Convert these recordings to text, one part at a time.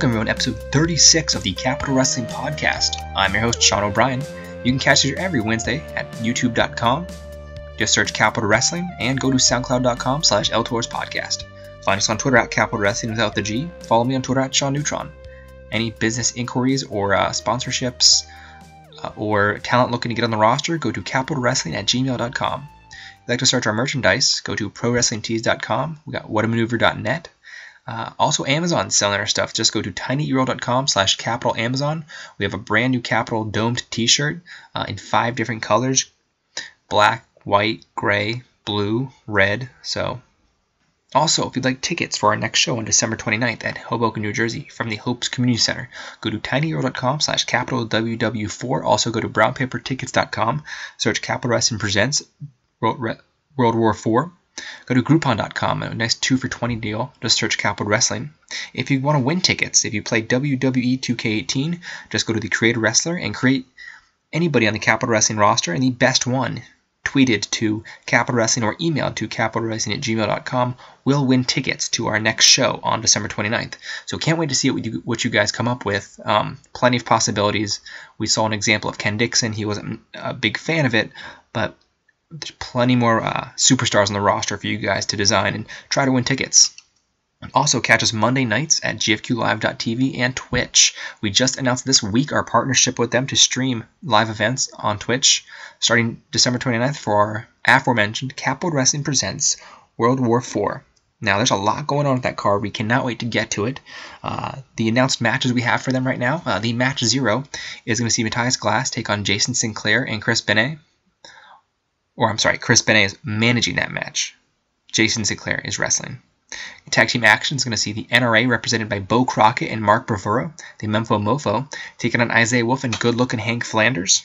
Welcome everyone to episode 36 of the Capital Wrestling Podcast. I'm your host, Sean O'Brien. You can catch us here every Wednesday at youtube.com. Just search Capital Wrestling and go to soundcloud.com/LTorsPodcast. Find us on Twitter at Capital Wrestling without the G. Follow me on Twitter at Sean Neutron. Any business inquiries or sponsorships or talent looking to get on the roster, go to capitalwrestling@gmail.com. If you'd like to search our merchandise, go to prowrestlingtees.com. We got whatamaneuver.net. Also, Amazon selling our stuff. Just go to tinyurl.com/capitalamazon. We have a brand new Capital domed t-shirt in 5 different colors: black, white, gray, blue, red. So, also, if you'd like tickets for our next show on December 29th at Hoboken, New Jersey from the Hopes Community Center, go to tinyurl.com/capitalww4. Also, go to brownpapertickets.com. Search Capital Wrestling Presents World War IV. Go to Groupon.com, a nice 2 for $20 deal. Just search Capital Wrestling. If you want to win tickets, if you play WWE 2K18, just go to the Create a Wrestler and create anybody on the Capital Wrestling roster, and the best one tweeted to Capital Wrestling or emailed to capitalwrestling@gmail.com will win tickets to our next show on December 29th. So can't wait to see what you guys come up with. Plenty of possibilities. We saw an example of Ken Dixon. He wasn't a big fan of it, but there's plenty more superstars on the roster for you guys to design and try to win tickets. Also, catch us Monday nights at gfqlive.tv and Twitch. We just announced this week our partnership with them to stream live events on Twitch starting December 29th for our aforementioned Capital Wrestling Presents World War IV. Now, there's a lot going on with that card. We cannot wait to get to it. The announced matches we have for them right now, the match 0 is going to see Matthias Glass take on Jason Sinclair and Chris Benet. Chris Benet is managing that match. Jason Sinclair is wrestling. Tag team action is going to see the NRA represented by Bo Crockett and Mark Bravura, the Memphis Mofo, taking on Isaiah Wolf and good-looking Hank Flanders.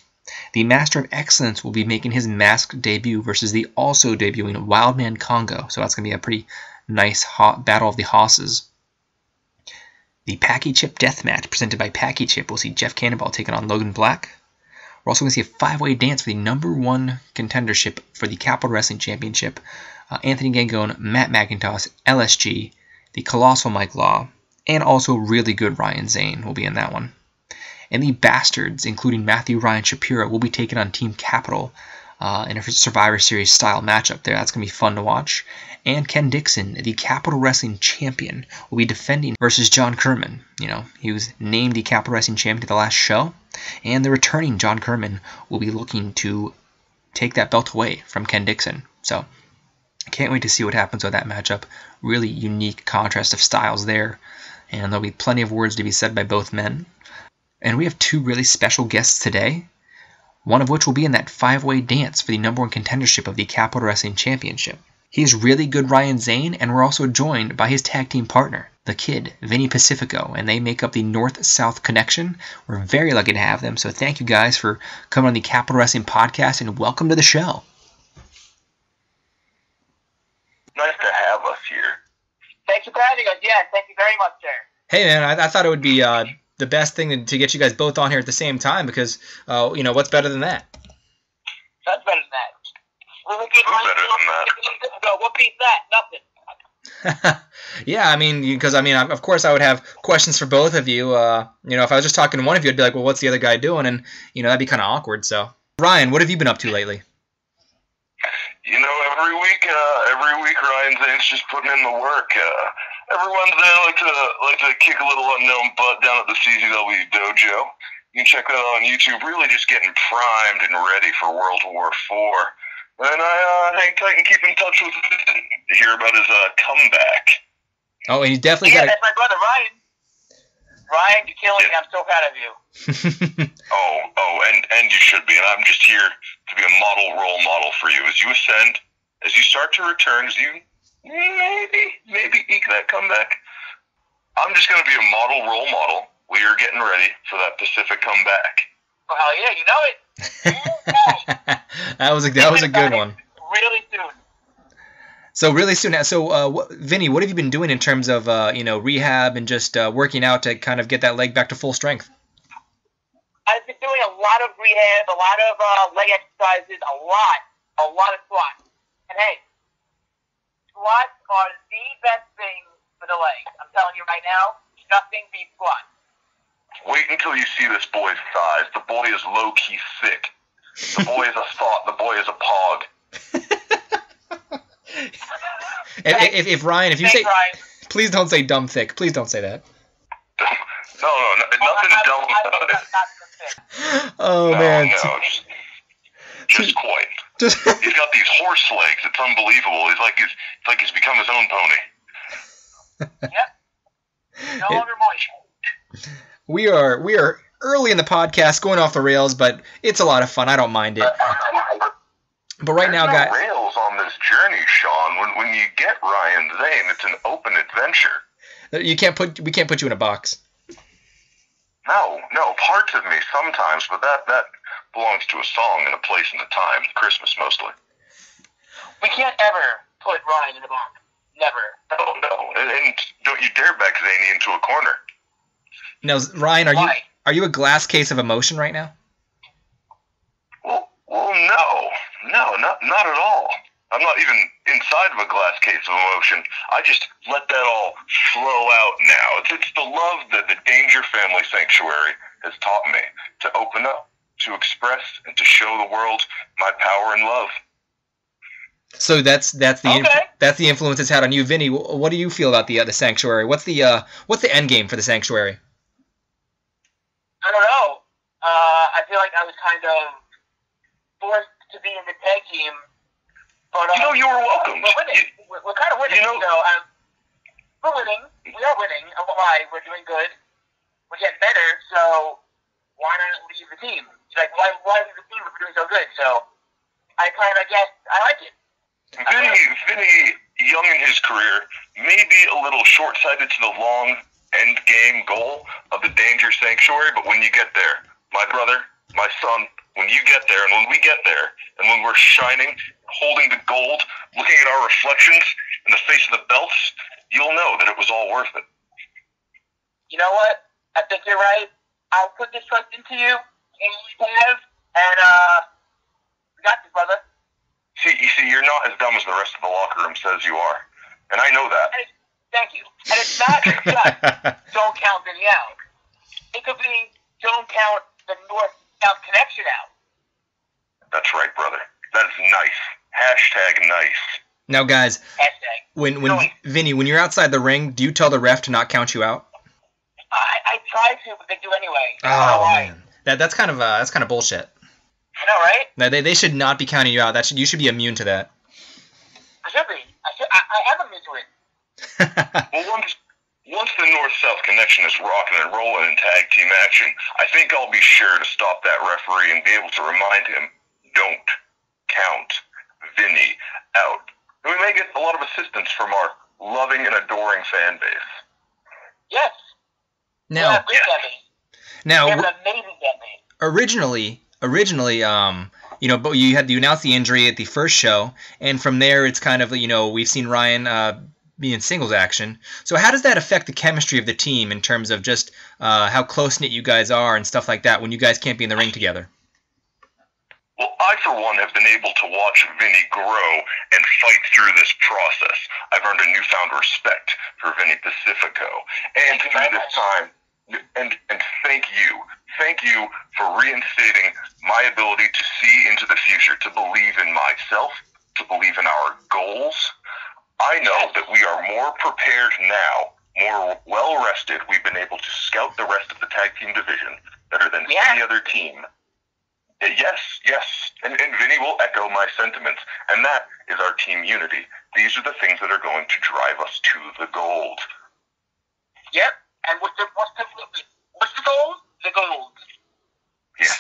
The Master of Excellence will be making his masked debut versus the also debuting Wildman Congo, so that's going to be a pretty nice hot battle of the hosses. The Packy Chip Death Match presented by Packy Chip will see Jeff Cannonball taking on Logan Black. We're also going to see a 5-way dance for the #1 contendership for the Capital Wrestling Championship. Anthony Gangone, Matt McIntosh, LSG, the Colossal Mike Law, and also really good Ryan Zane will be in that one. And the Bastards, including Matthew Ryan Shapiro, will be taking on Team Capital in a Survivor Series style matchup there. That's going to be fun to watch. And Ken Dixon, the Capital Wrestling Champion, will be defending versus John Kerman. You know, he was named the Capital Wrestling Champion at the last show. And the returning John Kerman will be looking to take that belt away from Ken Dixon. So, I can't wait to see what happens with that matchup. Really unique contrast of styles there. And there'll be plenty of words to be said by both men. And we have 2 really special guests today. One of which will be in that 5-way dance for the #1 contendership of the Capital Wrestling Championship. He's really good Ryan Zane, and we're also joined by his tag team partner, the Kid, Vinny Pacifico, and they make up the North-South connection. We're very lucky to have them, so thank you guys for coming on the Capital Wrestling Podcast, and welcome to the show. Nice to have us here. Thanks for having us. Yeah, thank you very much, sir. Hey, man, I thought it would be the best thing to get you guys both on here at the same time because, what's better than that? That's better than that. Really good. Who's better than that? What beats that? Nothing. Yeah, because of course I would have questions for both of you. If I was just talking to one of you, I'd be like, well, what's the other guy doing? And, that'd be kind of awkward. So, Ryan, what have you been up to lately? Every week Ryan Zane's just putting in the work. Every Wednesday I like to kick a little unknown butt down at the CZW dojo. You can check that out on YouTube. Really just getting primed and ready for World War IV. And I hang tight and keep in touch with him to hear about his comeback. Oh, and he's definitely got that's my brother, Ryan. Ryan, you're killing me. I'm so proud of you. and you should be. And I'm just here to be a role model for you. As you ascend, as you start to return, as you maybe eke that comeback, I'm just going to be a role model. We are getting ready for that Pacific comeback. Oh, hell yeah, you know it. That was a good one. Really soon. So really soon. So, Vinny, what have you been doing in terms of rehab and just working out to kind of get that leg back to full strength? I've been doing a lot of rehab, a lot of leg exercises, a lot of squats. And hey, squats are the best thing for the legs. I'm telling you right now. nothing beats squats. Wait until you see this boy's thighs. The boy is low-key thick. The boy is a thought. The boy is a pog. if Ryan, if you Thanks, say, Ryan. please don't say dumb thick. Please don't say that. No, nothing dumb about it. Oh No, man. no, just quite. Just He's got these horse legs. It's unbelievable. It's like he's become his own pony. Yep. No longer moist. we are early in the podcast, going off the rails, but it's a lot of fun. I don't mind it. But right now, There's guys, no rails on this journey, Sean. When you get Ryan Zane, it's an open adventure. we can't put you in a box. No, parts of me sometimes, but that belongs to a song and a place and a time. Christmas mostly. We can't ever put Ryan in the box. Never. No. And don't you dare back Zane into a corner. Now, Ryan, Why? are you a glass case of emotion right now? Well, no, not at all. I'm not even inside of a glass case of emotion. I just let that all flow out now. It's the love that the Danger Family Sanctuary has taught me to open up, to express, and to show the world my power and love. So that's the Okay. that's the influence it's had on you, Vinny. What do you feel about the sanctuary? What's the end game for the sanctuary? I don't know. I feel like I was kind of forced to be in the tag team. But, You were welcome. We're winning. We're kind of winning. We're winning. We are winning. I won't lie. We're doing good. We're getting better. So why not leave the team? Like, why leave the team if we're doing so good? So I kind of guess I like it. Vinny, young in his career, may be a little short-sighted to the long end game goal of the Danger Sanctuary, but when you get there, my brother, my son, when you get there, and when we get there, and when we're shining, holding the gold, looking at our reflections in the face of the belts, you'll know that it was all worth it. You know what? I think you're right. I'll put this trust into you, and you have, and we got this, brother. You see, you're not as dumb as the rest of the locker room says you are, and I know that. Thank you. And it's not just don't count Vinny out. It could be don't count the North-South connection out. That's right, brother. That is nice. Hashtag nice. Now, guys, Hashtag. when Vinny, when you're outside the ring, do you tell the ref to not count you out? I try to, but they do anyway. Oh man, that's kind of bullshit. I know, right? No, they should not be counting you out. You should be immune to that. I should be. I am immune to it. Well, once the North-South connection is rocking and rolling in tag team action, I think I'll be sure to stop that referee and be able to remind him, don't count Vinny out. And we may get a lot of assistance from our loving and adoring fan base. Yes. Now, We have an amazing fan base. originally, but you announced the injury at the first show, and from there it's kind of, we've seen Ryan be in singles action. So how does that affect the chemistry of the team in terms of just how close-knit you guys are and stuff like that when you guys can't be in the ring together? Well, I, for one, have been able to watch Vinny grow and fight through this process. I've earned a newfound respect for Vinny Pacifico. And through this time, and thank you for reinstating my ability to see into the future, to believe in myself, to believe in our goals. I know that we are more prepared now, more well-rested. We've been able to scout the rest of the tag team division better than any other team. Yes. And Vinny will echo my sentiments. And that is our team unity. These are the things that are going to drive us to the gold. Yep. And what's the gold? The gold. Yes.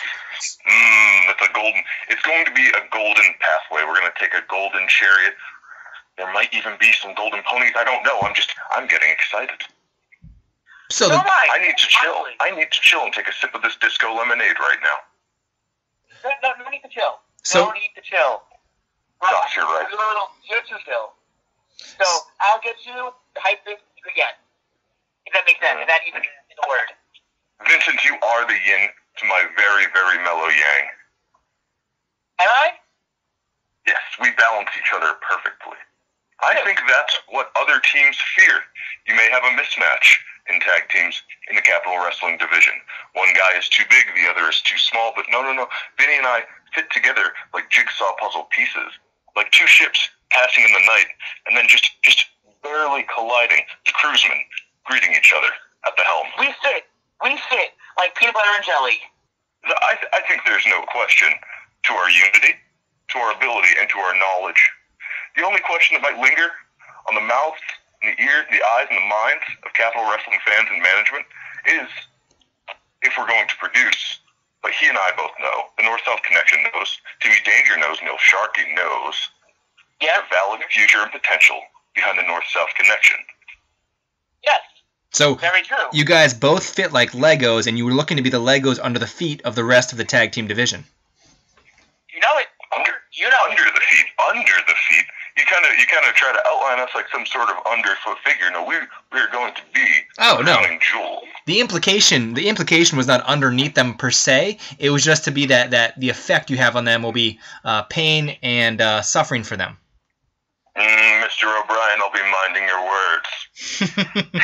It's going to be a golden pathway. We're going to take a golden chariot. There might even be some golden ponies. I don't know. I'm getting excited. So I need to chill. I need to chill and take a sip of this disco lemonade right now. No need to chill. So, no need to chill. Gosh, you're right. You're too chill. So I'll get you the hype this again. If that makes sense. If that even is a word. Vincent, you are the yin to my very, very mellow yang. Am I? Yes, we balance each other perfectly. I think that's what other teams fear. You may have a mismatch, in tag teams in the Capital Wrestling division. One guy is too big, the other is too small, but no. Vinny and I fit together like jigsaw puzzle pieces, like two ships passing in the night, and then just barely colliding, the crewsmen greeting each other at the helm. We fit like peanut butter and jelly. I think there's no question to our unity, to our ability, and to our knowledge. The only question that might linger on the mouths, and the ears, the eyes, and the minds of Capital Wrestling fans and management is if we're going to produce. But he and I both know. The North-South connection knows. Timmy Danger knows. Neil Sharkey knows. Yeah. The valid future and potential behind the North-South connection. Yes. So very true. You guys both fit like Legos, and you were looking to be the Legos under the feet of the rest of the tag team division. You know it. Under the feet. You kind of try to outline us like some sort of underfoot figure. No, we're going to be the crowning jewel. The implication was not underneath them per se. It was just to be that the effect you have on them will be pain and suffering for them. Mr. O'Brien, I'll be minding your words.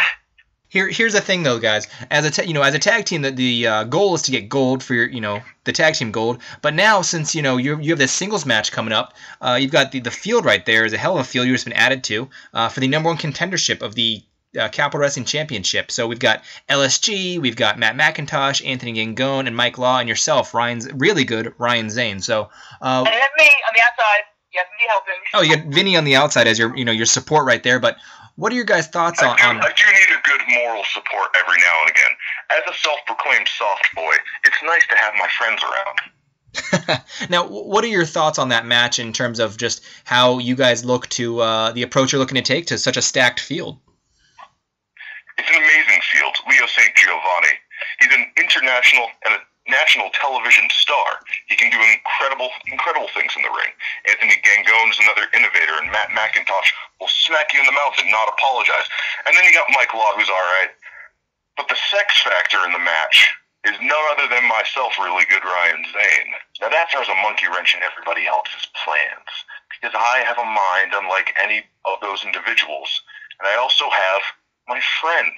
Here's the thing, though, guys. As a tag team, the goal is to get gold for the tag team gold. But now, since you have this singles match coming up, you've got the field right there. Is a hell of a field you've just been added to for the #1 contendership of the Capital Wrestling Championship. So we've got LSG, we've got Matt McIntosh, Anthony Gangone, and Mike Law, and yourself, Ryan's really good Ryan Zane. So and then me on the outside. You have me helping. Oh, you got Vinny on the outside as your support right there. But what are your guys' thoughts on? I do need a good moral support every now and again. As a self-proclaimed soft boy, it's nice to have my friends around. Now, what are your thoughts on that match in terms of just how you guys look to the approach you're looking to take to such a stacked field? It's an amazing field. Leo St. Giovanni. He's an international and a national television star. He can do incredible things in the ring. Anthony Gangone is another innovator, and Matt McIntosh will smack you in the mouth and not apologize. And then you got Mike Law, who's all right. But the sex factor in the match is none other than myself, really good Ryan Zane. Now that throws a monkey wrench in everybody else's plans, because I have a mind unlike any of those individuals, and I also have my friend.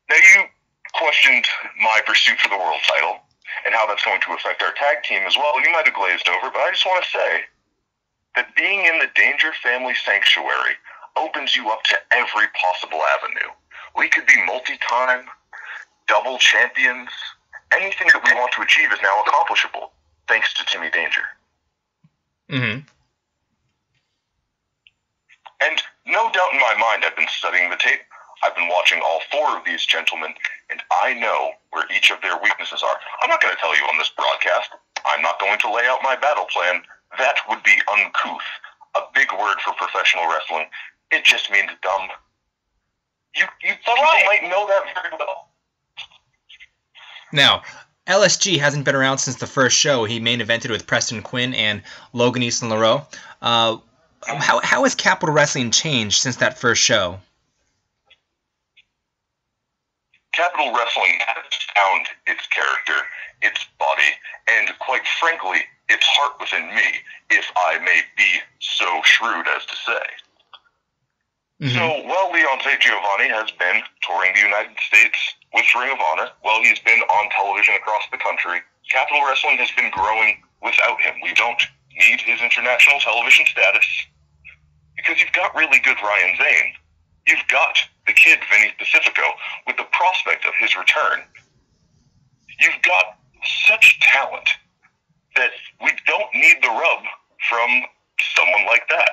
Now you questioned my pursuit for the world title and how that's going to affect our tag team as well. You might have glazed over, but I just want to say that being in the Danger Family Sanctuary opens you up to every possible avenue. We could be multi-time, double champions. Anything that we want to achieve is now accomplishable, thanks to Timmy Danger. Mm-hmm. And no doubt in my mind, I've been studying the tape. I've been watching all 4 of these gentlemen, and I know where each of their weaknesses are. I'm not going to tell you on this broadcast. I'm not going to lay out my battle plan. That would be uncouth. A big word for professional wrestling. It just means dumb. You people might know that very well. Now, LSG hasn't been around since the first show. He main evented with Preston Quinn and Logan Easton LaRoe. How has Capital Wrestling changed since that first show? Capital Wrestling has found its character, its body, and quite frankly, its heart within me, if I may be so shrewd as to say. Mm-hmm. So, while Leon St. Giovanni has been touring the United States with Ring of Honor, while he's been on television across the country, Capital Wrestling has been growing without him. We don't need his international television status, because you've got really good Ryan Zane. You've got the kid, Vinny Pacifico, with the prospect of his return. You've got such talent that we don't need the rub from someone like that.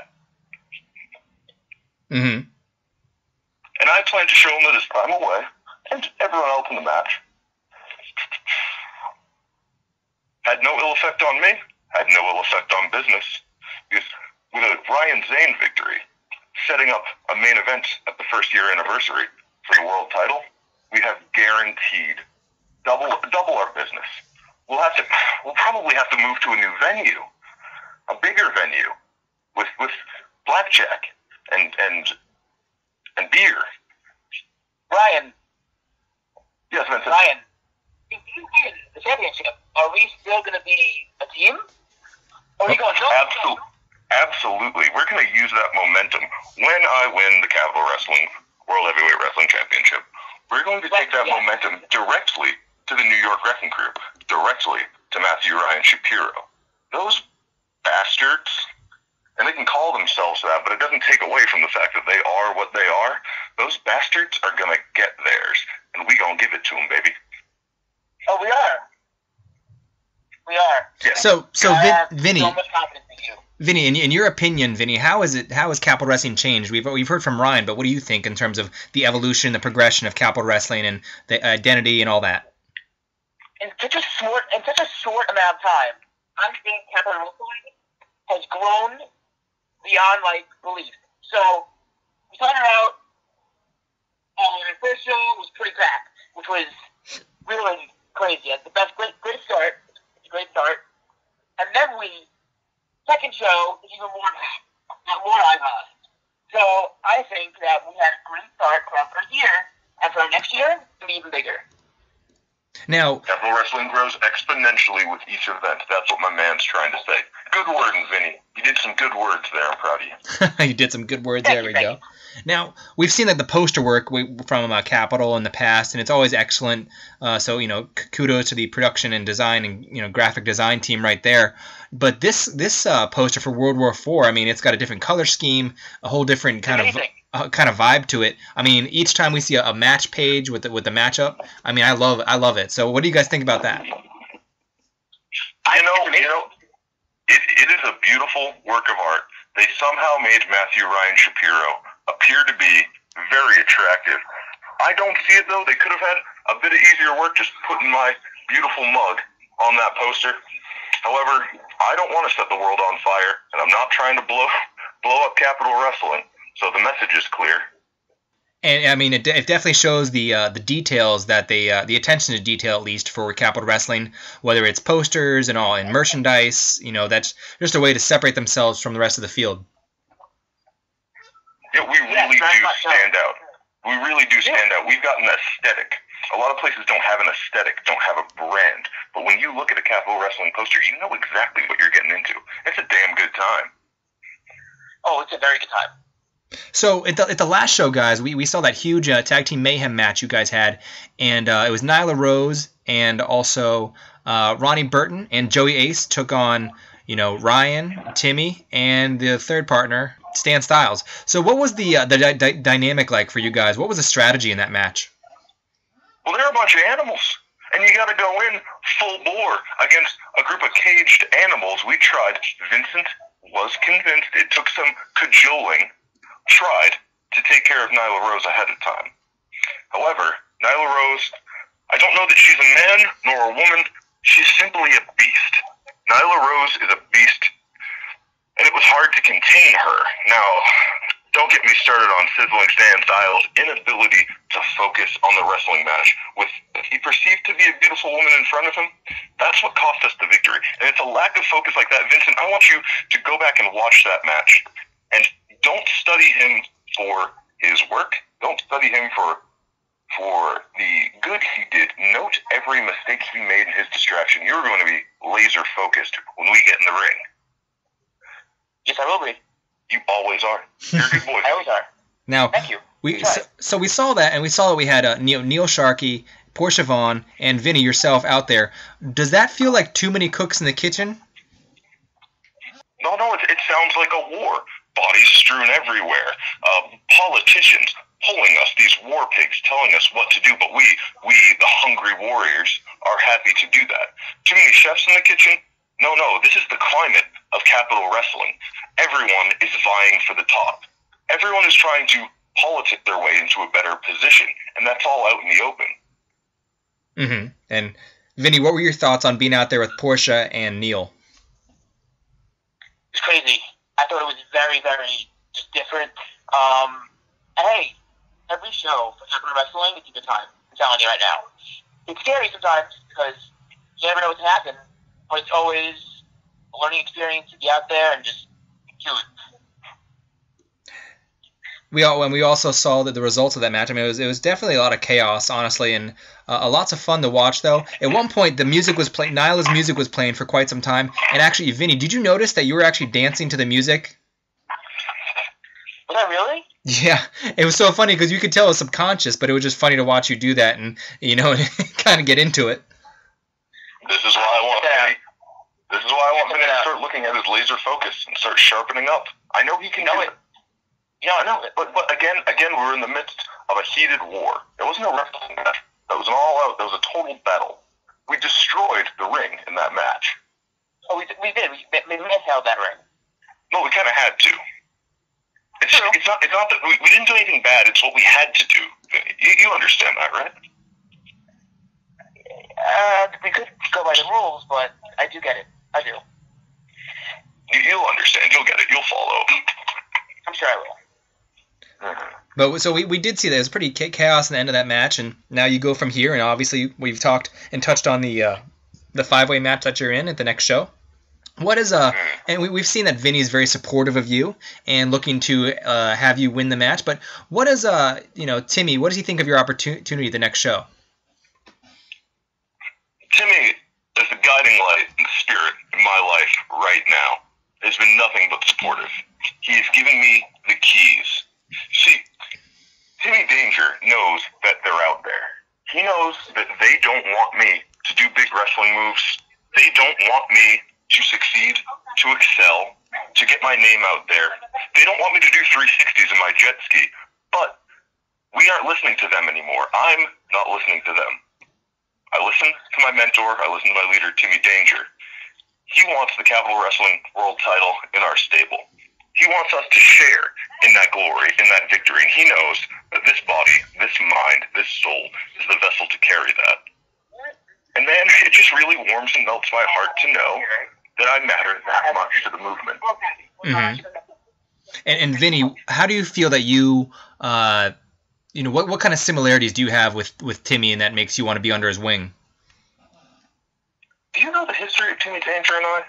Mm-hmm. And I plan to show him that his time away, and everyone else in the match, had no ill effect on me, had no ill effect on business, because with a Ryan Zane victory, setting up a main event at the first-year anniversary for the world title, we have guaranteed double our business. We'll probably have to move to a new venue, a bigger venue, with blackjack and beer. Ryan. Yes, Vincent. Ryan, if you win the championship, are we still going to be a team? Or are we going to? Absolutely. We're going to use that momentum. When I win the Capital Wrestling World Heavyweight Wrestling Championship, take that momentum directly to the New York Wrecking Crew, directly to Matthew Ryan Shapiro. Those bastards, and they can call themselves that, but it doesn't take away from the fact that they are what they are. Those bastards are going to get theirs, and we going to give it to them, baby. Oh, we are. We are. Yeah. So Vinny, so much confidence in you. Vinny, in your opinion, Vinny, how has Capital Wrestling changed? We've heard from Ryan, but what do you think in terms of the evolution, the progression of Capital Wrestling, and the identity and all that? In such a short amount of time, I think Capital Wrestling has grown beyond belief. So we started out, our first show was pretty packed, which was really crazy. It's the best, great start. It's a great start. And then second show is even more eyeballs. So I think that we had a great start for our first year, and for our next year, it'll be even bigger. Now, Capital Wrestling grows exponentially with each event. That's what my man's trying to say. Good wording, Vinny. You did some good words there. I'm proud of you. You did some good words. There we go. Now, we've seen the poster work from Capital in the past, and it's always excellent. So, kudos to the production and design and, graphic design team right there. But this poster for World War IV, I mean, it's got a different color scheme, a whole different kind of vibe to it. I mean, each time we see a match page with the matchup, I mean, I love it. So, what do you guys think about that? It is a beautiful work of art. They somehow made Matthew Ryan Shapiro appear to be very attractive. I don't see it, though. They could have had a bit of easier work just putting my beautiful mug on that poster. However, I don't want to set the world on fire, and I'm not trying to blow up Capital Wrestling, so the message is clear. And I mean, it definitely shows the details that the attention to detail, at least for Capital Wrestling, whether it's posters and all, and merchandise. That's just a way to separate themselves from the rest of the field. Yeah, we really do stand out. We really do stand out. We've got an aesthetic. A lot of places don't have an aesthetic, don't have a brand. But when you look at a Capital Wrestling poster, you know exactly what you're getting into. It's a damn good time. Oh, it's a very good time. So at the last show, guys, we saw that huge tag team mayhem match you guys had, and it was Nyla Rose and also Ronnie Burton and Joey Ace took on Ryan, Timmy, and the third partner Stan Styles. So what was the dynamic like for you guys? What was the strategy in that match? Well, they're a bunch of animals, and you got to go in full bore against a group of caged animals. We tried. Vincent was convinced. It took some cajoling. Tried to take care of Nyla Rose ahead of time. However, Nyla Rose, I don't know that she's a man nor a woman. She's simply a beast. Nyla Rose is a beast, and it was hard to contain her. Now, don't get me started on Sizzling Stan Styles' inability to focus on the wrestling match with what he perceived to be a beautiful woman in front of him. That's what cost us the victory. And it's a lack of focus like that. Vincent, I want you to go back and watch that match. And don't study him for his work. Don't study him for the good he did. Note every mistake he made in his distraction. You're going to be laser focused when we get in the ring. Yes, I will be. You always are. You're a good boy. I always are. Now, thank you. So we saw that, and we saw that we had Neil Sharkey, Portia Vaughn, and Vinny, yourself, out there. Does that feel like too many cooks in the kitchen? No, it sounds like a war. Bodies strewn everywhere. Politicians pulling us, these war pigs telling us what to do, but we, the hungry warriors, are happy to do that. Too many chefs in the kitchen? No, this is the climate of Capital Wrestling. Everyone is vying for the top. Everyone is trying to politic their way into a better position, and that's all out in the open. Mm-hmm. And Vinny, what were your thoughts on being out there with Portia and Neil? It's crazy. I thought it was very, very just different. Hey, every show for Capital Wrestling, it's a good time. I'm telling you right now. It's scary sometimes because you never know what can happen, but it's always a learning experience to be out there and just do it. We also saw that the results of that match. I mean, it was definitely a lot of chaos, honestly, and lots of fun to watch. Though at one point, the music was playing. Nyla's music was playing for quite some time. And actually, Vinny, did you notice that you were actually dancing to the music? Was I really? Yeah, it was so funny because you could tell it was subconscious, but it was just funny to watch you do that and, kind of get into it. This is why I want Vinny. This is why I want Vinny to start looking at his laser focus and start sharpening up. I know he can do it. Yeah, I know it. But again, we're in the midst of a heated war. It wasn't a wrestling match. That was an all-out. That was a total battle. We destroyed the ring in that match. Oh, we did. We held that ring. No, we kind of had to. It's not that we didn't do anything bad. It's what we had to do. You understand that, right? We could go by the rules, but I do get it. I do. You'll understand. You'll get it. You'll follow. I'm sure I will. But so we did see that it was pretty chaos in the end of that match, and now you go from here, and obviously we've talked and touched on the 5-way match that you're in at the next show. What is and we've seen that Vinny's very supportive of you and looking to have you win the match. But what is Timmy? What does he think of your opportunity the next show? Timmy is the guiding light and spirit in my life right now. Has been nothing but supportive. He has given me the keys. See, Timmy Danger knows that they're out there. He knows that they don't want me to do big wrestling moves. They don't want me to succeed, to excel, to get my name out there. They don't want me to do 360s in my jet ski. But we aren't listening to them anymore. I'm not listening to them. I listen to my mentor. I listen to my leader, Timmy Danger. He wants the Capital Wrestling World title in our stable. He wants us to share in that glory, in that victory. And he knows that this body, this mind, this soul is the vessel to carry that. And man, it just really warms and melts my heart to know that I matter that much to the movement. Mm-hmm. And Vinny, how do you feel that you, what kind of similarities do you have with Timmy, and that makes you want to be under his wing? Do you know the history of Timmy Danger and I?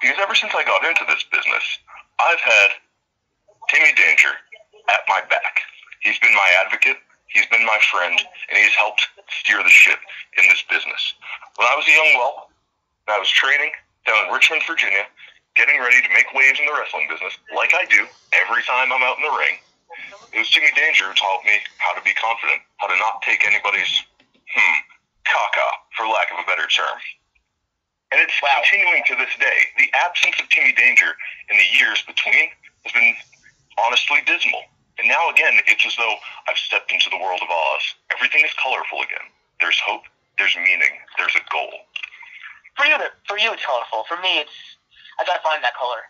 Because ever since I got into this business, I've had Timmy Danger at my back. He's been my advocate, he's been my friend, and he's helped steer the ship in this business. When I was a young whelp, and I was training down in Richmond, Virginia, getting ready to make waves in the wrestling business, like I do every time I'm out in the ring, it was Timmy Danger who taught me how to be confident, how to not take anybody's, caca, for lack of a better term. And it's continuing to this day. The absence of Timmy Danger in the years between has been honestly dismal. And now again, it's as though I've stepped into the world of Oz. Everything is colorful again. There's hope, there's meaning, there's a goal. For you it's colorful. For me, I gotta find that color.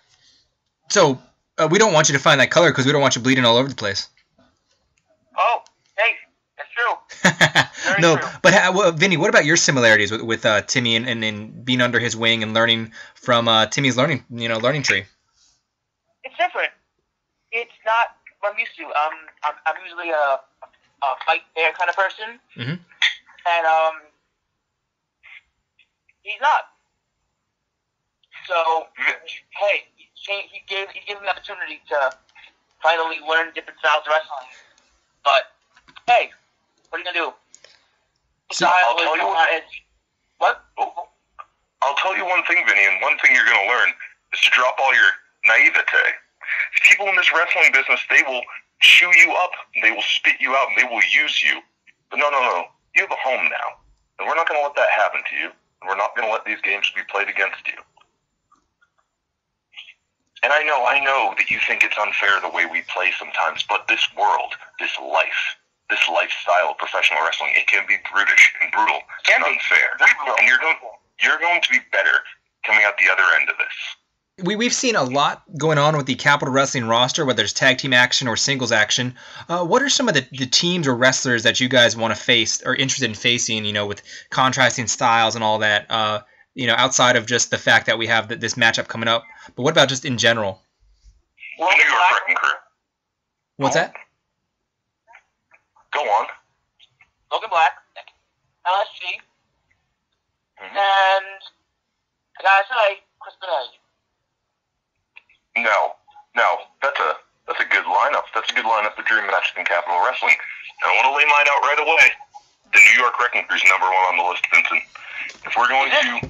So, we don't want you to find that color because we don't want you bleeding all over the place. Oh, hey, that's true. No, true. But Vinny, what about your similarities with Timmy and being under his wing and learning from Timmy's learning tree? It's different. It's not what I'm used to. I'm usually a fight fair kind of person, and he's not. So hey, he gave me the opportunity to finally learn different styles of wrestling. But hey, what are you gonna do? So I'll tell you what? I'll tell you one thing, Vinny, and one thing you're going to learn is to drop all your naivete. People in this wrestling business, they will chew you up, they will spit you out, and they will use you. But no. You have a home now, and we're not going to let that happen to you, and we're not going to let these games be played against you. And I know that you think it's unfair the way we play sometimes, but this world, this lifestyle of professional wrestling, it can be brutish and brutal and unfair. And you're going to be better coming out the other end of this. We've seen a lot going on with the Capital Wrestling roster, whether it's tag team action or singles action. What are some of the teams or wrestlers that you guys want to face or interested in facing, with contrasting styles and all that, outside of just the fact that we have this matchup coming up? But what about just in general? The New York Wrecking Crew. What's that? Go on. Logan Black, LSG, and I gotta say, Chris Benoit. No, that's a good lineup. That's a good lineup for Dream Match in Capital Wrestling. And I want to lay mine out right away. The New York Wrecking Crew is #1 on the list, Vincent. If we're going to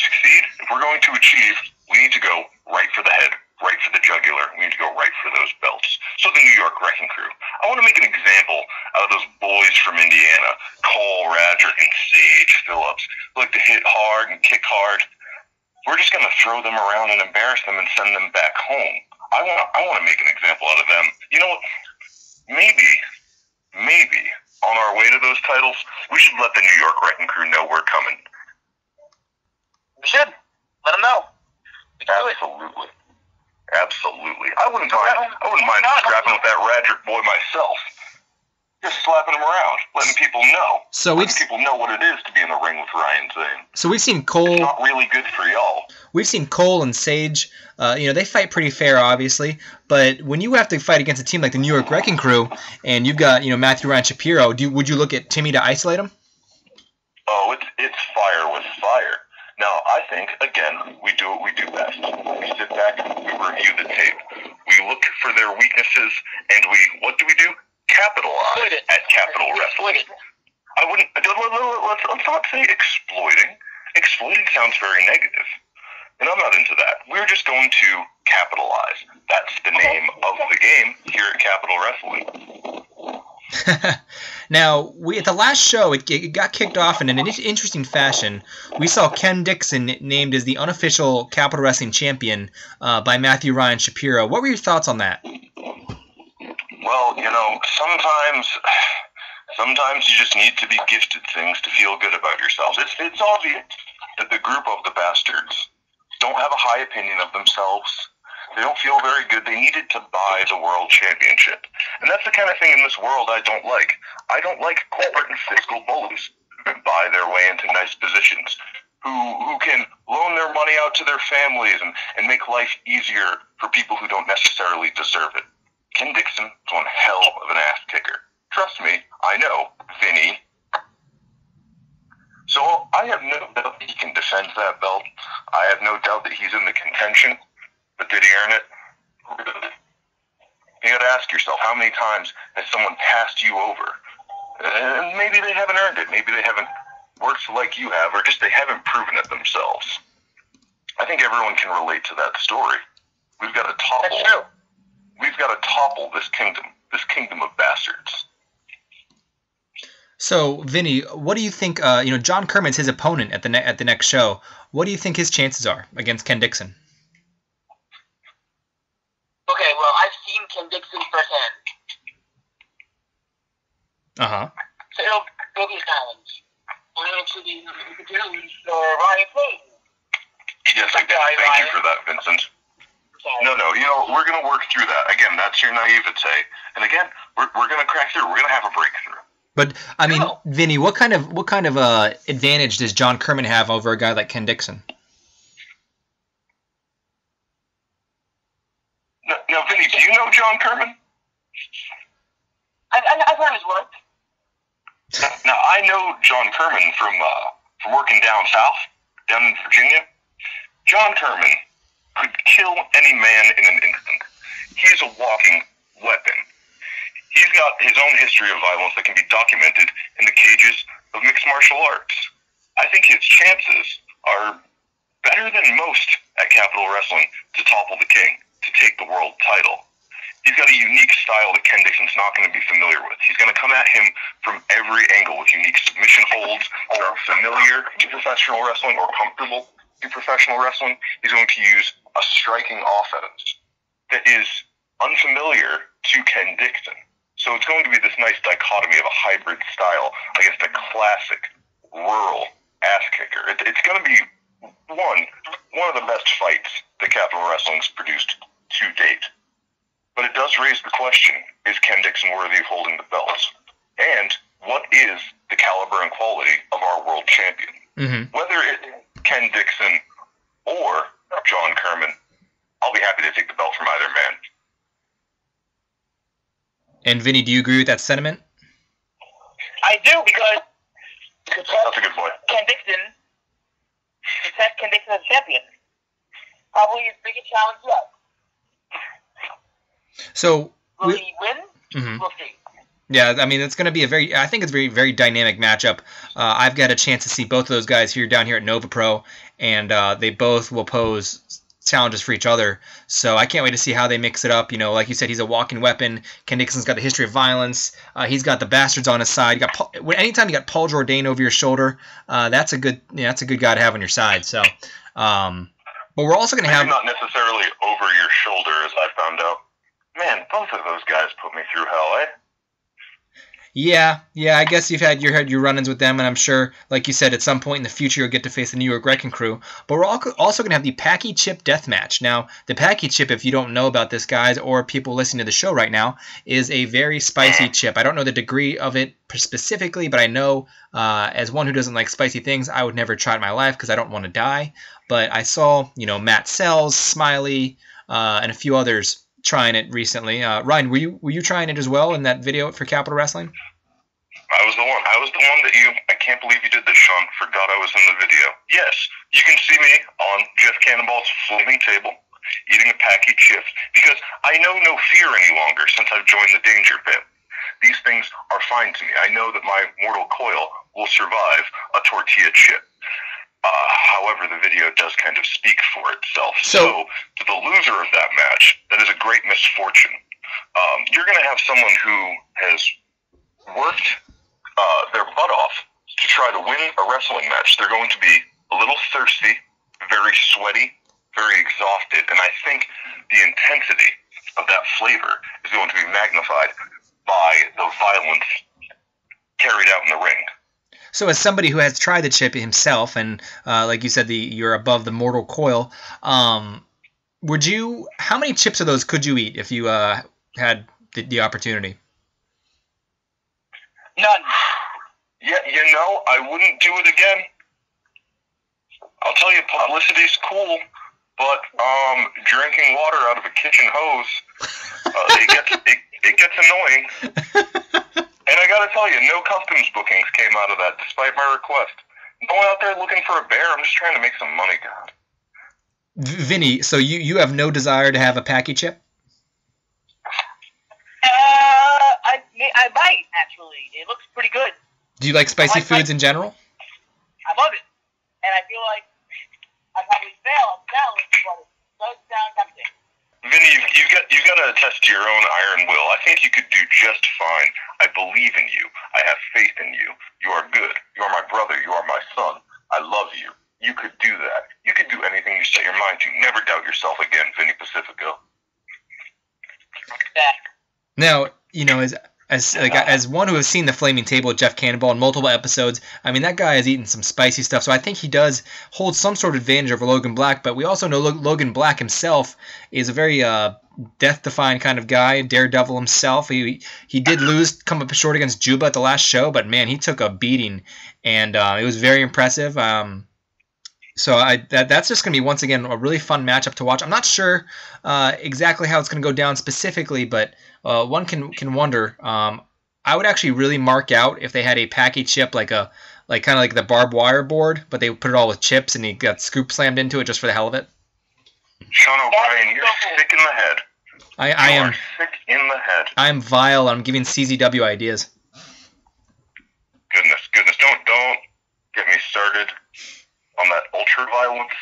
succeed, if we're going to achieve, we need to go right for the head, right for the jugular. We need to go right for those belts. So the New York Wrecking Crew. I want to make an example out of those boys from Indiana, Cole, Radrick, and Sage Phillips, who like to hit hard and kick hard. We're just going to throw them around and embarrass them and send them back home. I want to make an example out of them. You know what? Maybe on our way to those titles, we should let the New York Wrecking Crew know we're coming. We should. Let them know. Absolutely. Absolutely. I wouldn't mind scrapping with that Radrick boy myself. Just slapping him around, letting people know. Letting people know what it is to be in the ring with Ryan Zane. So we've seen Cole. It's not really good for y'all. We've seen Cole and Sage. They fight pretty fair, obviously. But when you have to fight against a team like the New York Wrecking Crew, and you've got Matthew Ryan Shapiro, would you look at Timmy to isolate him? Oh, it's fire with fire. Now, I think, again, we do what we do best. We sit back, we review the tape. We look for their weaknesses, and what do? Capitalize at Capital Wrestling. Let's not say exploiting. Exploiting sounds very negative, and I'm not into that. We're just going to capitalize. That's the name of the game here at Capital Wrestling. Now, at the last show, it got kicked off in an interesting fashion. We saw Ken Dixon named as the unofficial Capital Wrestling champion by Matthew Ryan Shapiro. What were your thoughts on that? Well, sometimes you just need to be gifted things to feel good about yourselves. It's obvious that the group of the bastards don't have a high opinion of themselves. They don't feel very good. They needed to buy the world championship. And that's the kind of thing in this world I don't like. I don't like corporate and fiscal bullies who can buy their way into nice positions, who can loan their money out to their families and make life easier for people who don't necessarily deserve it. Ken Dixon is one hell of an ass kicker. Trust me, I know, Vinny. So I have no doubt that he can defend that belt. I have no doubt that he's in the contention. But did he earn it? You got to ask yourself, how many times has someone passed you over? And maybe they haven't earned it. Maybe they haven't worked like you have, or just they haven't proven it themselves. I think everyone can relate to that story. We've got to topple. That's true. We've got to topple this kingdom of bastards. So, Vinny, what do you think? John Kerman's his opponent at the next show. What do you think his chances are against Ken Dixon? Okay, well, I've seen Ken Dixon firsthand. So it'll be a challenge. I'm actually introduced Ryan Clayton. Yes, I did. Thank you for that, Vincent. No, we're going to work through that. Again, that's your naivete. And again, we're going to crack through. We're going to have a breakthrough. But, I mean, Vinny, what kind of advantage does John Kerman have over a guy like Ken Dixon? Now, Vinny, do you know John Kerman? I've heard his work. Now, I know John Kerman from working down south, down in Virginia. John Kerman could kill any man in an instant. He is a walking weapon. He's got his own history of violence that can be documented in the cages of mixed martial arts. I think his chances are better than most at Capital Wrestling to topple the king, to take the world title. He's got a unique style that Ken Dixon's not going to be familiar with. He's going to come at him from every angle with unique submission holds that are familiar to professional wrestling or comfortable in professional wrestling. He's going to use a striking offense that is unfamiliar to Ken Dixon. So it's going to be this nice dichotomy of a hybrid style against a classic rural ass kicker. It's going to be one of the best fights that Capital Wrestling's produced to date. But it does raise the question, is Ken Dixon worthy of holding the belts? And what is the caliber and quality of our world champion? Mm-hmm. Whether it's Ken Dixon or John Kerman, I'll be happy to take the belt from either man. And Vinny, do you agree with that sentiment? I do, because that's a good boy. Ken Dixon as champion. Probably his biggest challenge yet. So will he win? Mm-hmm. We'll see. Yeah, I mean, it's going to be I think it's a very, very dynamic matchup. I've got a chance to see both of those guys down here at Nova Pro, and they both will pose challenges for each other. So I can't wait to see how they mix it up. You know, like you said, he's a walking weapon. Ken Dixon's got the history of violence. He's got the bastards on his side. Anytime you got Paul Jourdain over your shoulder, that's a good guy to have on your side. So, but we're also going to have not necessarily over your shoulder, as I found out. Man, both of those guys put me through hell, eh? Yeah, I guess you've had your run-ins with them, and I'm sure, like you said, at some point in the future you'll get to face the New York Wrecking Crew. But we're also going to have the Packy Chip Death Match. Now, the Packy Chip, if you don't know about this, guys, or people listening to the show right now, is a very spicy chip. I don't know the degree of it specifically, but I know as one who doesn't like spicy things, I would never try it in my life because I don't want to die. But I saw, Matt Sells, Smiley, and a few others trying it recently. Ryan, were you trying it as well in that video for Capital Wrestling? I was the one that I can't believe you did this, Sean. Forgot I was in the video. Yes, you can see me on Jeff Cannonball's flaming table eating a packy chips because I know no fear any longer since I've joined the Danger Pit. These things are fine to me. I know that my mortal coil will survive a tortilla chip. However, the video does kind of speak for itself. So, to the loser of that match, that is a great misfortune. You're going to have someone who has worked their butt off to try to win a wrestling match. They're going to be a little thirsty, very sweaty, very exhausted, and I think the intensity of that flavor is going to be magnified by the violence carried out in the ring. So as somebody who has tried the chip himself, and like you said, you're above the mortal coil, how many chips of those could you eat if you had the opportunity? None. Yeah, I wouldn't do it again. I'll tell you, publicity's cool, but drinking water out of a kitchen hose, it gets annoying. And I gotta tell you, no customs bookings came out of that, despite my request. I'm going out there looking for a bear. I'm just trying to make some money, God. Vinny, so you have no desire to have a Packy chip? I might, actually. It looks pretty good. Do you like spicy foods in general? I love it. And I feel like I probably fail at challenge, but it does sound tempting. Vinny, you've got to attest to your own iron will. I think you could do just fine. I believe in you. I have faith in you. You are good. You are my brother. You are my son. I love you. You could do that. You could do anything you set your mind to. Never doubt yourself again, Vinny Pacifico. Yeah. Now, as one who has seen the Flaming Table with Jeff Cannonball in multiple episodes, I mean, that guy has eaten some spicy stuff, so I think he does hold some sort of advantage over Logan Black, but we also know Logan Black himself is a very death-defying kind of guy, Daredevil himself. He did come up short against Juba at the last show, but man, he took a beating, and it was very impressive. So that's just going to be, once again, a really fun matchup to watch. I'm not sure exactly how it's going to go down specifically, but one can wonder. I would actually really mark out if they had a Packy chip, kind of like the barbed wire board, but they put it all with chips, and he got scoop slammed into it just for the hell of it. Sean O'Brien, you're sick in the head. I am sick in the head. I am vile. I'm giving CZW ideas. Goodness, don't get me started on that ultra violence.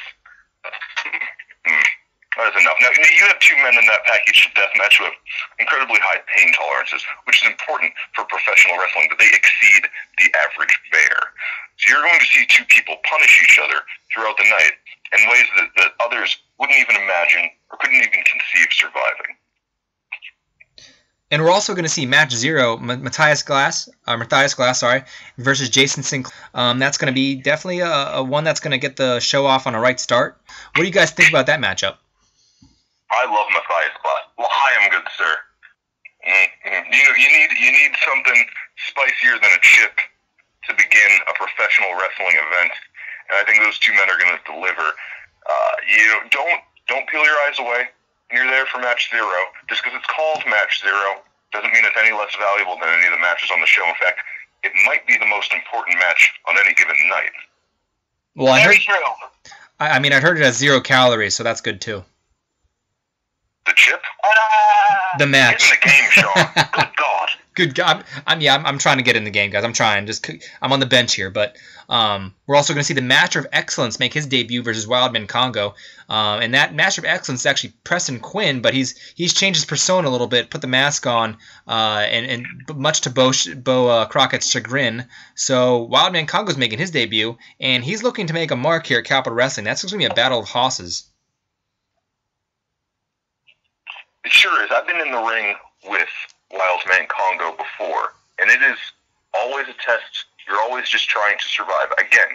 That is enough. Now, you have two men in that package death match with incredibly high pain tolerances, which is important for professional wrestling, but they exceed the average bear. So you're going to see two people punish each other throughout the night in ways that others wouldn't even imagine or couldn't even conceive surviving. And we're also going to see match 0, Matthias Glass, versus Jason Sinclair. That's going to be definitely a one that's going to get the show off on a right start. What do you guys think about that matchup? I love Matthias Glass. Well, hi, I'm good, sir. You need something spicier than a chip to begin a professional wrestling event, and I think those two men are going to deliver. Don't peel your eyes away. You're there for match 0. Just because it's called match 0 doesn't mean it's any less valuable than any of the matches on the show. In fact, it might be the most important match on any given night. Well, I heard. True. I heard it has 0 calories, so that's good too. The chip? The match. It's the game, Sean. Good God. Good God. I'm trying to get in the game, guys. I'm on the bench here, but we're also going to see the Master of Excellence make his debut versus Wildman Congo. And that Master of Excellence is actually Preston Quinn, but he's changed his persona a little bit, put the mask on, and much to Bo Crockett's chagrin. So Wildman Congo's making his debut, and he's looking to make a mark here at Capital Wrestling. That's going to be a battle of hosses. It sure is. I've been in the ring with Wildman Congo before, and it is always a test. You're always just trying to survive. Again,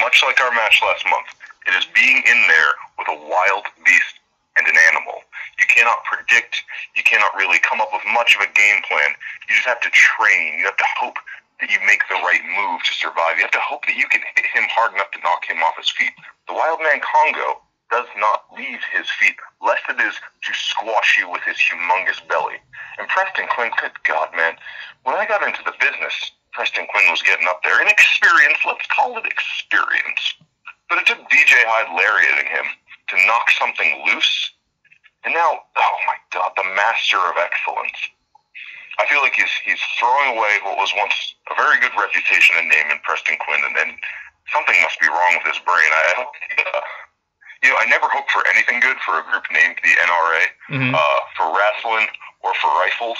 much like our match last month, it is being in there with a wild beast and an animal. You cannot predict. You cannot really come up with much of a game plan. You just have to train. You have to hope that you make the right move to survive. You have to hope that you can hit him hard enough to knock him off his feet. The Wildman Congo does not leave his feet, lest it is to squash you with his humongous belly. And Preston Quinn, good God, man, when I got into the business, Preston Quinn was getting up there. And experience, let's call it experience. But it took DJ Hyde lariating him to knock something loose. And now, oh my God, the Master of Excellence. I feel like he's throwing away what was once a very good reputation and name in Preston Quinn, and then something must be wrong with his brain. I never hope for anything good for a group named the NRA, for wrestling or for rifles,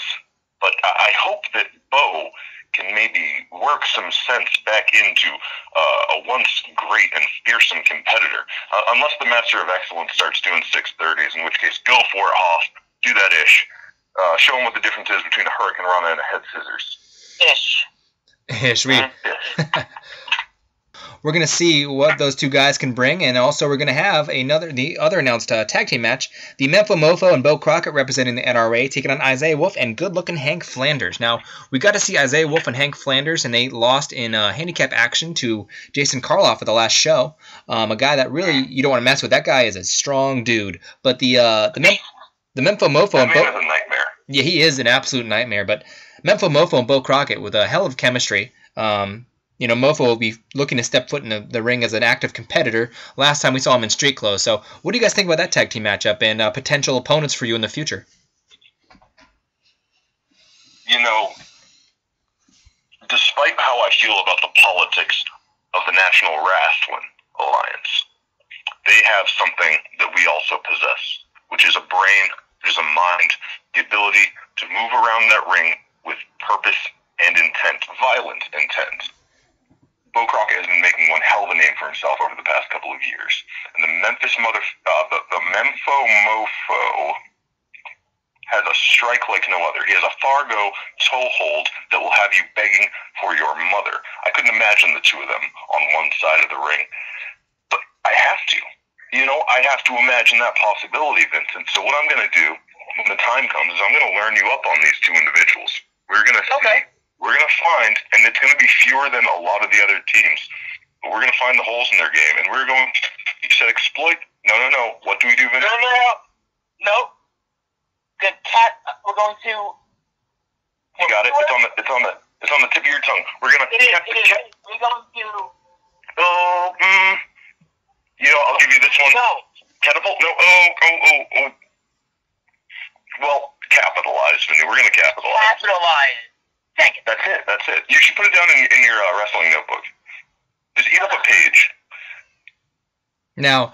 but I hope that Bo can maybe work some sense back into a once great and fearsome competitor, unless the Master of Excellence starts doing 630s, in which case, go for it, Hoff, do that ish. Show him what the difference is between a Hurricane Rana and a head scissors. Ish. We're going to see what those two guys can bring, and also we're going to have the other announced tag team match. The Memphis Mofo and Bo Crockett representing the NRA taking on Isaiah Wolf and good-looking Hank Flanders. Now, we got to see Isaiah Wolf and Hank Flanders, and they lost in handicap action to Jason Karloff at the last show. A guy that really you don't want to mess with. That guy is a strong dude. But the Memphis Mofo and Bo... is a nightmare. Yeah, he is an absolute nightmare. But Memphis Mofo and Bo Crockett with a hell of chemistry. Mofo will be looking to step foot in the ring as an active competitor. Last time we saw him in street clothes. So what do you guys think about that tag team matchup and potential opponents for you in the future? Despite how I feel about the politics of the National Wrestling Alliance, they have something that we also possess, which is a brain, which is a mind, the ability to move around that ring with purpose and intent, violent intent. Bo Crockett has been making one hell of a name for himself over the past couple of years. And the Memphis Mofo has a strike like no other. He has a Fargo toe hold that will have you begging for your mother. I couldn't imagine the two of them on one side of the ring. But I have to. I have to imagine that possibility, Vincent. So what I'm going to do when the time comes is I'm going to learn you up on these two individuals. We're going to see. We're going to find, and it's going to be fewer than a lot of the other teams, but we're going to find the holes in their game, and we're going to, you said exploit. No. What do we do, Vinny? No. The cat, we're going to... You got it? It's on the tip of your tongue. We're going to... It is. We're going to... I'll give you this one. No. Catapult? No. Oh. Well, capitalize, Vinny. We're going to capitalize. Capitalize. Dang it. That's it. You should put it down in your wrestling notebook. Just eat up a page. Now,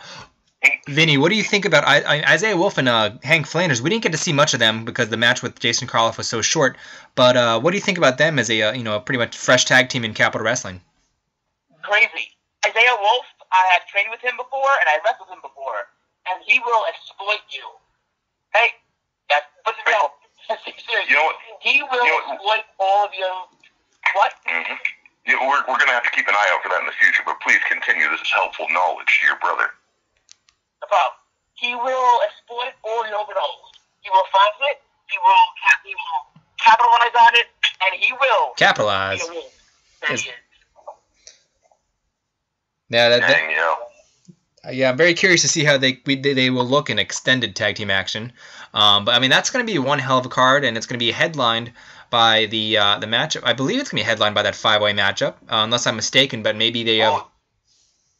Vinny, what do you think about Isaiah Wolf and Hank Flanders? We didn't get to see much of them because the match with Jason Karloff was so short. But what do you think about them as a pretty much fresh tag team in Capital Wrestling? Crazy. Isaiah Wolf, I have trained with him before and I wrestled him before, and he will exploit you. Hey, that's what's the deal? You know what? He will exploit all of you. What? Mm-hmm. Yeah, we're going to have to keep an eye out for that in the future, but please continue. This is helpful knowledge to your brother. The problem. He will exploit all your holes. He will find it, he will capitalize on it, and he will... Capitalize. Yeah, I'm very curious to see how they will look in extended tag team action. But I mean, that's going to be one hell of a card, and it's going to be headlined by the matchup. I believe it's going to be headlined by that 5-way matchup, unless I'm mistaken. But maybe they have.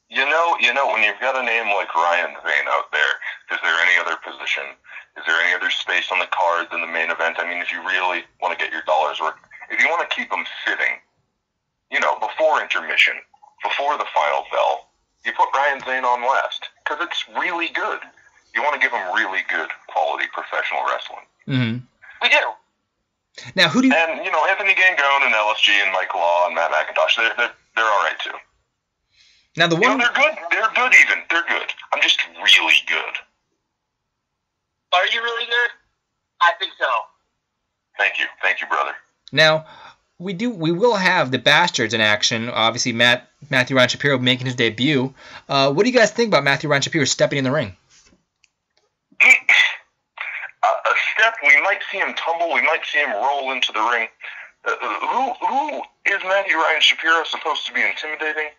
When you've got a name like Ryan Zane out there, is there any other position? Is there any other space on the cards in the main event? I mean, if you really want to get your dollars worth, if you want to keep them sitting, before intermission, before the final bell, you put Ryan Zane on last because it's really good. You want to give him really good quality professional wrestling. Mm-hmm. We do. Now, who do you... And, Anthony Gangone and LSG and Mike Law and Matt McIntosh, they're all right, too. Now, the one... they're good. They're good even. They're good. I'm just really good. Are you really good? I think so. Thank you. Thank you, brother. Now, we will have the Bastards in action. Obviously, Matthew Ryan Shapiro making his debut. What do you guys think about Matthew Ryan Shapiro stepping in the ring? A step, we might see him tumble, we might see him roll into the ring. Who is Matthew Ryan Shapiro supposed to be intimidating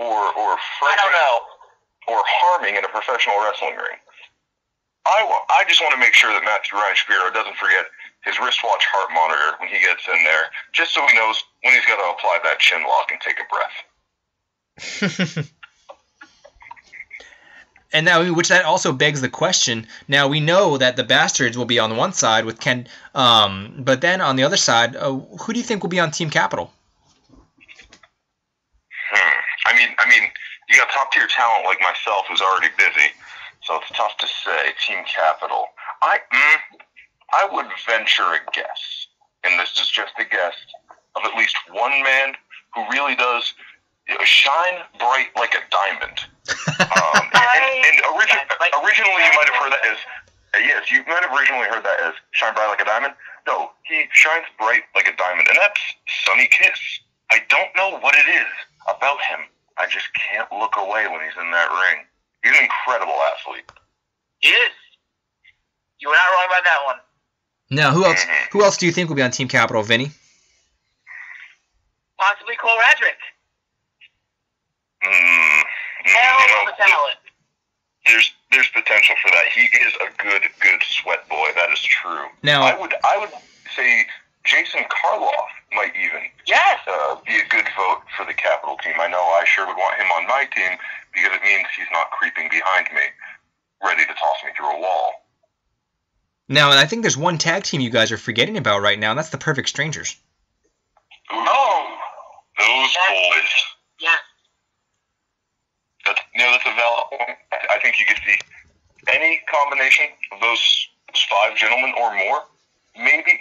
or frightening? I don't know. Or harming in a professional wrestling ring? I just want to make sure that Matthew Ryan Shapiro doesn't forget his wristwatch heart monitor when he gets in there, just so he knows when he's got to apply that chin lock and take a breath. And now, which that also begs the question. Now we know that the Bastards will be on the one side with Ken, but then on the other side, who do you think will be on Team Capital? I mean, you got top tier talent like myself who's already busy, so it's tough to say. Team Capital. I would venture a guess, and this is just a guess, of at least one man who really does shine bright like a diamond. Originally you might have heard that as, yes, you might have originally heard that as shine bright like a diamond. No, he shines bright like a diamond, and that's Sonny Kiss. I don't know what it is about him. I just can't look away when he's in that ring. He's an incredible athlete. He is. You were not wrong about that one. Now, who else do you think will be on Team Capital, Vinny? Possibly Cole Radrick. Hell of a talent. There's potential for that. He is a good sweat boy. That is true. Now, I would say Jason Karloff might even be a good vote for the Capital team. I know I sure would want him on my team because it means he's not creeping behind me, ready to toss me through a wall. Now, I think there's one tag team you guys are forgetting about right now, and that's the Perfect Strangers. Ooh, those boys. Yeah. That's a valid point. I think you could see any combination of those 5 gentlemen or more. Maybe,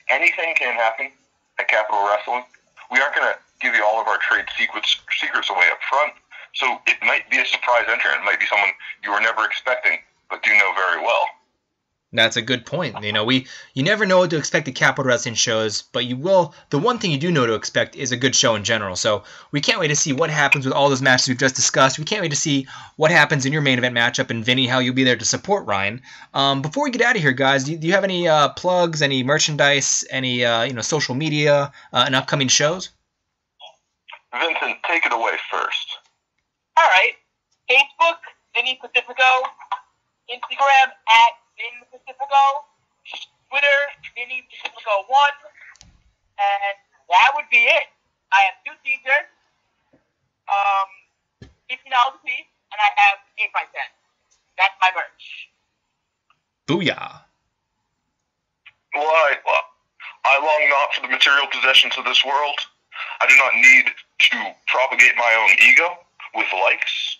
anything can happen at Capital Wrestling. We aren't going to give you all of our trade secrets away up front, so it might be a surprise entrant. It might be someone you were never expecting, but do know very well. That's a good point. You never know what to expect at Capital Wrestling shows, but you will. The one thing you do know to expect is a good show in general. So we can't wait to see what happens with all those matches we've just discussed. We can't wait to see what happens in your main event matchup, and Vinny, how you'll be there to support Ryan. Before we get out of here, guys, do you have any plugs, any merchandise, any social media, and upcoming shows? Vincent, take it away first. All right. Facebook, Vinny Pacifico. Instagram at Vinny Pacifico, Twitter, Vinny Pacifico 1, and that would be it. I have 2 t-shirts, $15 a piece, and I have 8x10. That's my merch. Booyah. Well, I long not for the material possessions of this world. I do not need to propagate my own ego with likes,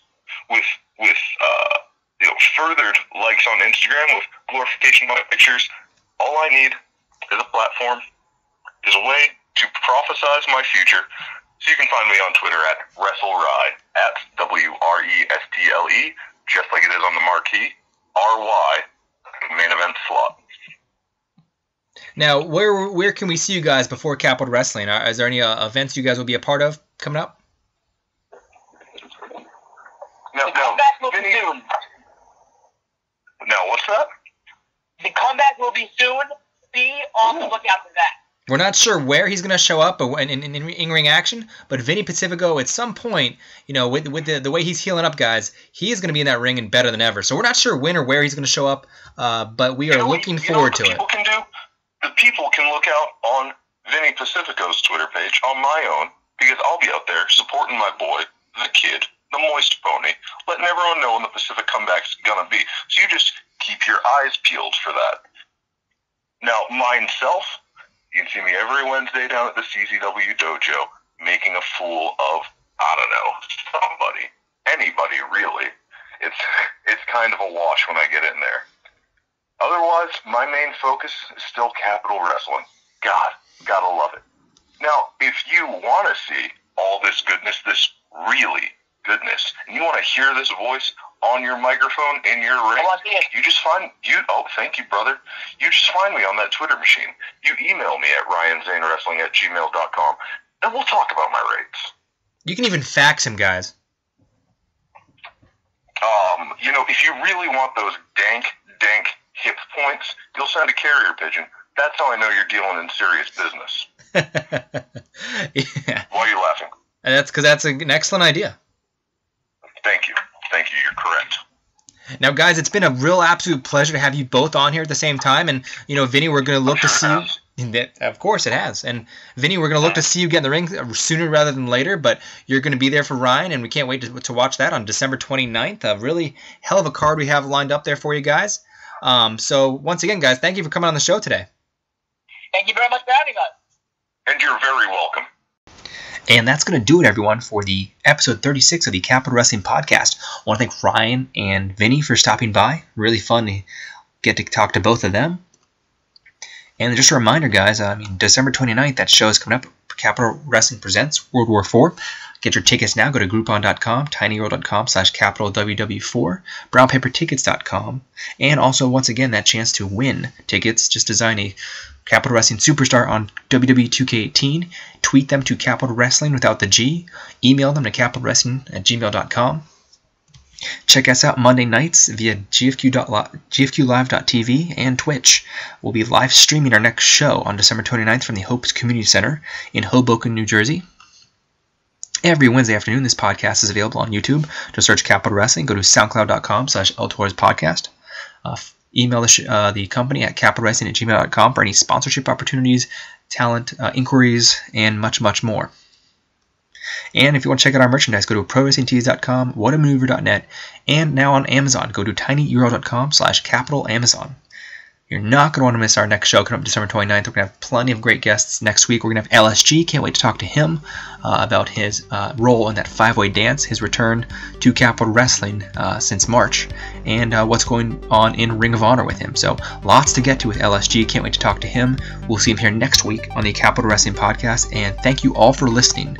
with furthered likes on Instagram with glorification of my pictures. All I need is a platform, is a way to prophesize my future. So you can find me on Twitter at WrestleRye, at WRESTLE, just like it is on the marquee, RY, main event slot. Now, where can we see you guys before Capital Wrestling? Is there any events you guys will be a part of coming up? The comeback will be soon. No, what's that? The comeback will be soon. Be on the lookout for that. We're not sure where he's going to show up in in-ring action, but Vinny Pacifico, at some point, with the way he's healing up, guys, he is going to be in that ring and better than ever. So we're not sure when or where he's going to show up, but we are looking forward to it. The people can look out on Vinny Pacifico's Twitter page, on my own, because I'll be out there supporting my boy, the kid, the moist pony, letting everyone know when the Pacific comeback's going to be. So you just keep your eyes peeled for that. Now, myself, You can see me every Wednesday down at the CZW Dojo making a fool of, I don't know, somebody. Anybody, really. It's kind of a wash when I get in there. Otherwise, my main focus is still Capital Wrestling. God, gotta love it. Now, if you want to see all this goodness, this really goodness, and you want to hear this voice on your microphone in your ring, you just find oh, thank you, brother. You just find me on that Twitter machine. You email me at ryanzanewrestling@gmail.com, and we'll talk about my rates. You can even fax him, guys. If you really want those dank hip points, you'll send a carrier pigeon. That's how I know you're dealing in serious business. Yeah. Why are you laughing? And that's because that's an excellent idea. Thank you. You're correct. Now, guys, it's been a real absolute pleasure to have you both on here at the same time. And, Vinny, we're going to look to see you. Of course it has. And, Vinny, we're going to look to see you get in the ring sooner rather than later. But you're going to be there for Ryan, and we can't wait to watch that on December 29th. A really hell of a card we have lined up there for you guys. So, once again, guys, thank you for coming on the show today. Thank you very much for having us. And you're very welcome. And that's going to do it, everyone, for the episode 36 of the Capital Wrestling Podcast. I want to thank Ryan and Vinny for stopping by. Really fun to get to talk to both of them. And just a reminder, guys, December 29th, that show is coming up. Capital Wrestling Presents World War IV. Get your tickets now. Go to Groupon.com, tinyurl.com/CapitalWW4, BrownPaperTickets.com. And also, once again, that chance to win tickets. Just design a Capital Wrestling Superstar on WWE 2K18. Tweet them to Capital Wrestling without the G. Email them to capitalwrestling@gmail.com. Check us out Monday nights via GFQlive.tv and Twitch. We'll be live streaming our next show on December 29th from the Hopes Community Center in Hoboken, New Jersey. Every Wednesday afternoon, this podcast is available on YouTube. Just search Capital Wrestling. Go to soundcloud.com/LTourspodcast. Email the company at capitalwrestling@gmail.com for any sponsorship opportunities, talent inquiries, and much, much more. And if you want to check out our merchandise, go to prowrestlingtees.com, whatamaneuver.net, and now on Amazon. Go to tinyurl.com/capitalamazon. You're not going to want to miss our next show coming up December 29th. We're going to have plenty of great guests next week. We're going to have LSG. Can't wait to talk to him about his role in that five-way dance, his return to Capital Wrestling since March, and what's going on in Ring of Honor with him. So lots to get to with LSG. Can't wait to talk to him. We'll see him here next week on the Capital Wrestling Podcast. And thank you all for listening